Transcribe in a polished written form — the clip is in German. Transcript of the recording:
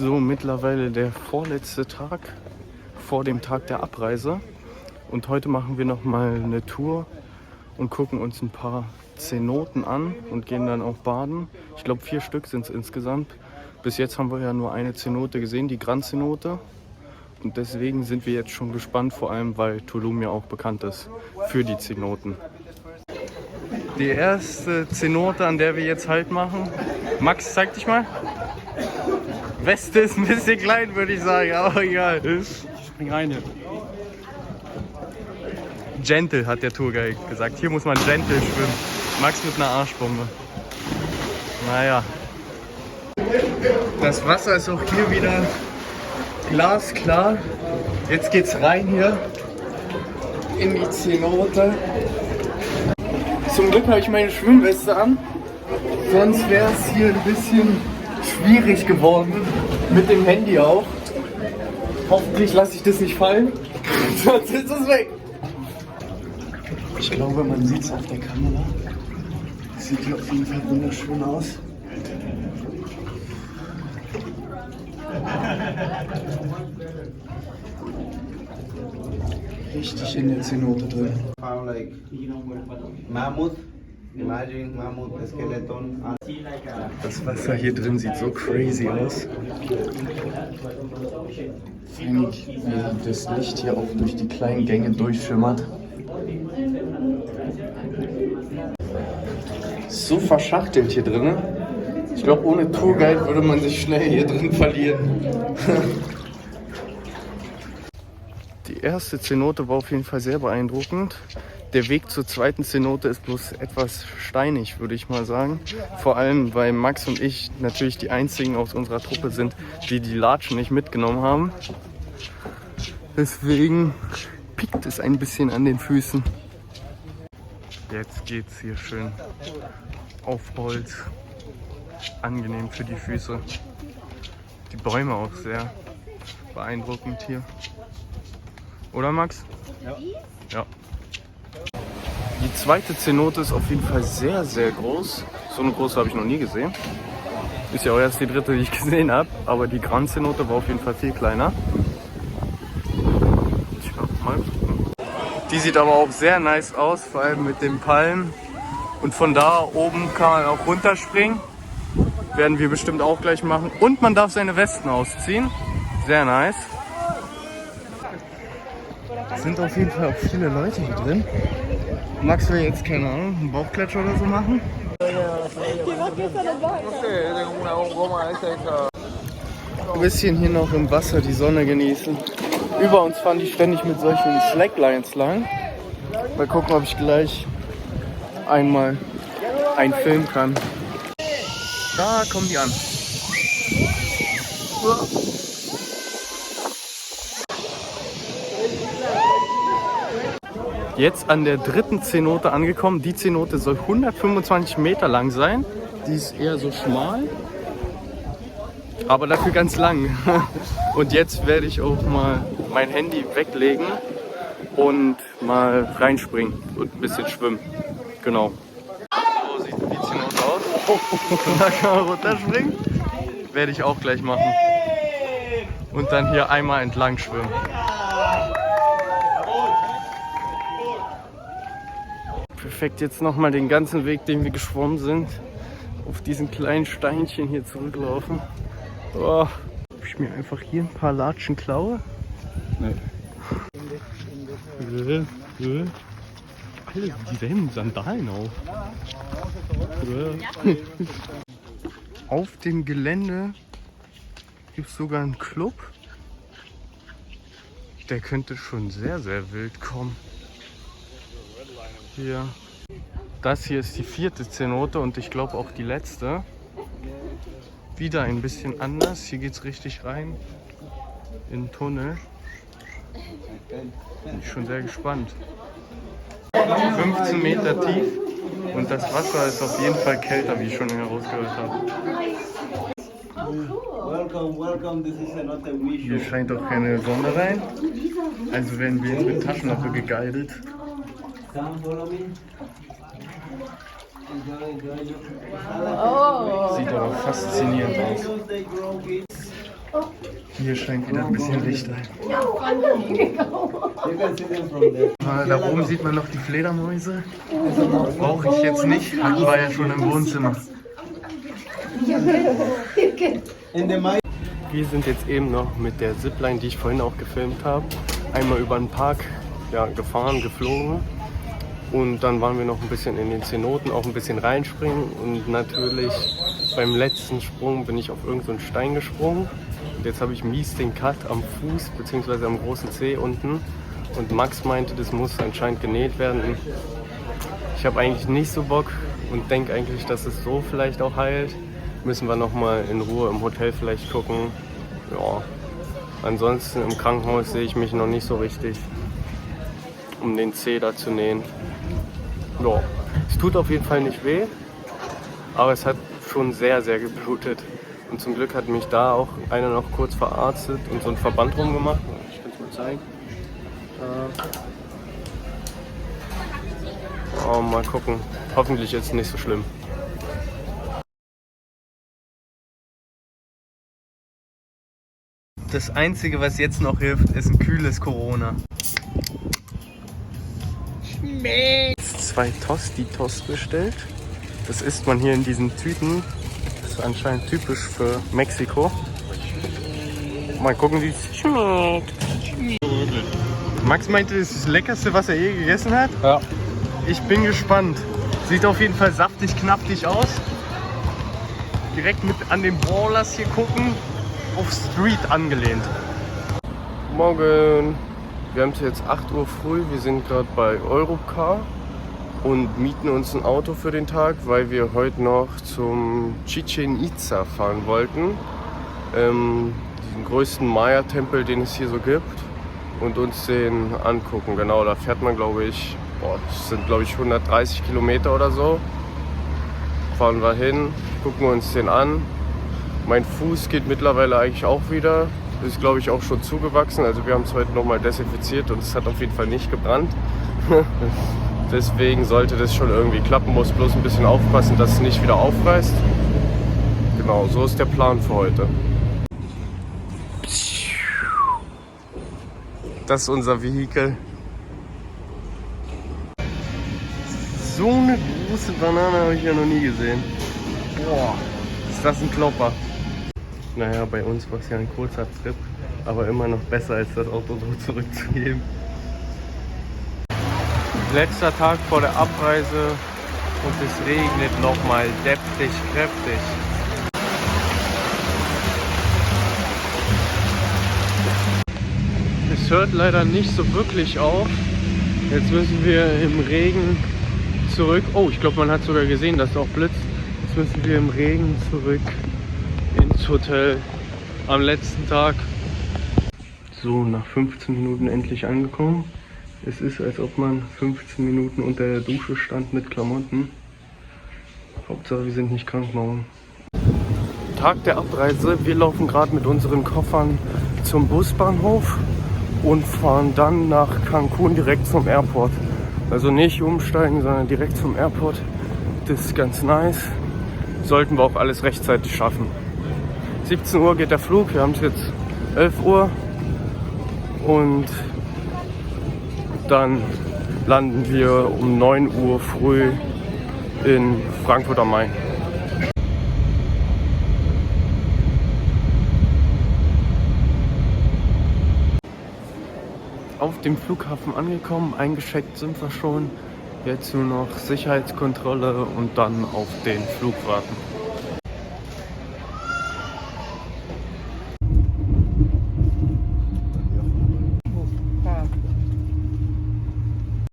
so mittlerweile der vorletzte Tag vor dem Tag der Abreise. Und heute machen wir nochmal eine Tour und gucken uns ein paar Cenoten an und gehen dann auch baden. Ich glaube 4 Stück sind es insgesamt. Bis jetzt haben wir ja nur eine Cenote gesehen, die Grand Cenote. Und deswegen sind wir jetzt schon gespannt, vor allem weil Tulum ja auch bekannt ist für die Cenoten. Die erste Cenote, an der wir jetzt Halt machen. Max, zeig dich mal. Weste ist ein bisschen klein, würde ich sagen, aber egal. Ich spring rein hier. Gentle, hat der Tourguide gesagt. Hier muss man gentle schwimmen. Max mit einer Arschbombe. Naja. Das Wasser ist auch hier wieder glasklar. Jetzt geht's rein hier in die Cenote. Zum Glück habe ich meine Schwimmweste an. Sonst wäre es hier ein bisschen schwierig geworden. Mit dem Handy auch. Hoffentlich lasse ich das nicht fallen. Sonst ist es weg. Ich glaube, man sieht es auf der Kamera. Sieht hier auf jeden Fall wunderschön aus. Richtig in der Cenote drin. Found like mammoth. Imagine mammoth skeleton. Das Wasser hier drin sieht so crazy aus. Wie das Licht hier auch durch die kleinen Gänge durchschimmert. So verschachtelt hier drin. Ich glaube, ohne Tourguide würde man sich schnell hier drin verlieren. Die erste Cenote war auf jeden Fall sehr beeindruckend. Der Weg zur zweiten Cenote ist bloß etwas steinig, würde ich mal sagen. Vor allem, weil Max und ich natürlich die einzigen aus unserer Truppe sind, die die Latschen nicht mitgenommen haben. Deswegen pickt es ein bisschen an den Füßen. Jetzt geht's hier schön auf Holz. Angenehm für die Füße. Die Bäume auch sehr beeindruckend hier. Oder Max? Ja. Ja. Die zweite Cenote ist auf jeden Fall sehr, sehr groß. So eine große habe ich noch nie gesehen. Ist ja auch erst die dritte, die ich gesehen habe. Aber die Grand Cenote war auf jeden Fall viel kleiner. Ich glaub, mal gucken. Die sieht aber auch sehr nice aus, vor allem mit den Palmen. Und von da oben kann man auch runterspringen. Werden wir bestimmt auch gleich machen. Und man darf seine Westen ausziehen. Sehr nice. Sind auf jeden Fall auch viele Leute hier drin. Max will jetzt, keine Ahnung, einen Bauchklatscher oder so machen. Ein bisschen hier noch im Wasser die Sonne genießen. Über uns fahren die ständig mit solchen Slacklines lang. Mal gucken, ob ich gleich einmal einen filmen kann. Da kommen die an. Jetzt an der dritten Cenote angekommen. Die Cenote soll 125 Meter lang sein. Die ist eher so schmal, aber dafür ganz lang. Und jetzt werde ich auch mal mein Handy weglegen und mal reinspringen und ein bisschen schwimmen. Genau. So sieht die Cenote aus. Und da kann man runterspringen. Werde ich auch gleich machen. Und dann hier einmal entlang schwimmen. Perfekt, jetzt nochmal den ganzen Weg, den wir geschwommen sind, auf diesen kleinen Steinchen hier zurücklaufen. Oh, ob ich mir einfach hier ein paar Latschen klaue? Nee. Alle dieselben Sandalen auf. Auf dem Gelände gibt es sogar einen Club. Der könnte schon sehr, sehr wild kommen. Hier. Das hier ist die 4. Cenote und ich glaube auch die letzte. Wieder ein bisschen anders. Hier geht es richtig rein in den Tunnel. Bin ich schon sehr gespannt. 15 Meter tief und das Wasser ist auf jeden Fall kälter, wie ich schon herausgehört habe. Hier scheint auch keine Sonne rein. Also werden wir jetzt mit Taschenlampe geguidet. Sieht aber faszinierend aus. Hier scheint wieder ein bisschen Licht ein. You can see them from there. Da oben sieht man noch die Fledermäuse. Brauche ich jetzt nicht, hatten wir ja schon im Wohnzimmer. In the mine. Wir sind jetzt eben noch mit der Zipline, die ich vorhin auch gefilmt habe, einmal über den Park gefahren, geflogen. Und dann waren wir noch ein bisschen in den Zenoten, auch ein bisschen reinspringen. Und natürlich beim letzten Sprung bin ich auf irgendeinen Stein gesprungen. Und jetzt habe ich mies den Cut am Fuß bzw. am großen Zeh unten. Und Max meinte, das muss anscheinend genäht werden. Ich habe eigentlich nicht so Bock und denke eigentlich, dass es so vielleicht auch heilt. Müssen wir nochmal in Ruhe im Hotel vielleicht gucken. Ja. Ansonsten im Krankenhaus sehe ich mich noch nicht so richtig, um den Zeh da zu nähen. Ja. Es tut auf jeden Fall nicht weh, aber es hat schon sehr, sehr geblutet. Und zum Glück hat mich da auch einer noch kurz verarztet und so einen Verband rumgemacht. Ich kann es mal zeigen. Oh, mal gucken. Hoffentlich ist es nicht so schlimm. Das Einzige, was jetzt noch hilft, ist ein kühles Corona. Schmeckt! 2 Tostitos bestellt. Das isst man hier in diesen Tüten. Das ist anscheinend typisch für Mexiko. Mal gucken, wie es schmeckt. Max meinte, das ist das Leckerste, was er je gegessen hat. Ja. Ich bin gespannt. Sieht auf jeden Fall saftig, knaftig aus. Direkt mit an den Ballers hier gucken. Auf Street angelehnt. Morgen. Wir haben es jetzt 8 Uhr früh. Wir sind gerade bei Europcar und mieten uns ein Auto für den Tag, weil wir heute noch zum Chichen Itza fahren wollten. Diesen größten Maya-Tempel, den es hier so gibt. Und uns den angucken. Genau, da fährt man, glaube ich, das sind glaube ich 130 Kilometer oder so. Fahren wir hin, gucken uns den an. Mein Fuß geht mittlerweile eigentlich auch wieder. Ist, glaube ich, auch schon zugewachsen. Also wir haben es heute nochmal desinfiziert und es hat auf jeden Fall nicht gebrannt. Deswegen sollte das schon irgendwie klappen. Muss bloß ein bisschen aufpassen, dass es nicht wieder aufreißt. Genau, so ist der Plan für heute. Das ist unser Vehikel. So eine große Banane habe ich ja noch nie gesehen. Boah, ist das ein Klopper. Naja, bei uns war es ja ein kurzer Trip, aber immer noch besser als das Auto so zurückzugeben. Letzter Tag vor der Abreise und es regnet nochmal deftig, kräftig. Es hört leider nicht so wirklich auf. Jetzt müssen wir im Regen zurück. Oh, ich glaube, man hat sogar gesehen, dass es auch blitzt. Jetzt müssen wir im Regen zurück ins Hotel am letzten Tag. So, nach 15 Minuten endlich angekommen. Es ist, als ob man 15 Minuten unter der Dusche stand mit Klamotten. Hauptsache, wir sind nicht krank morgen. Tag der Abreise. Wir laufen gerade mit unseren Koffern zum Busbahnhof und fahren dann nach Cancun direkt zum Airport. Also nicht umsteigen, sondern direkt zum Airport. Das ist ganz nice. Sollten wir auch alles rechtzeitig schaffen. 17 Uhr geht der Flug, wir haben es jetzt 11 Uhr und dann landen wir um 9 Uhr früh in Frankfurt am Main. Auf dem Flughafen angekommen, eingecheckt sind wir schon. Jetzt nur noch Sicherheitskontrolle und dann auf den Flug warten.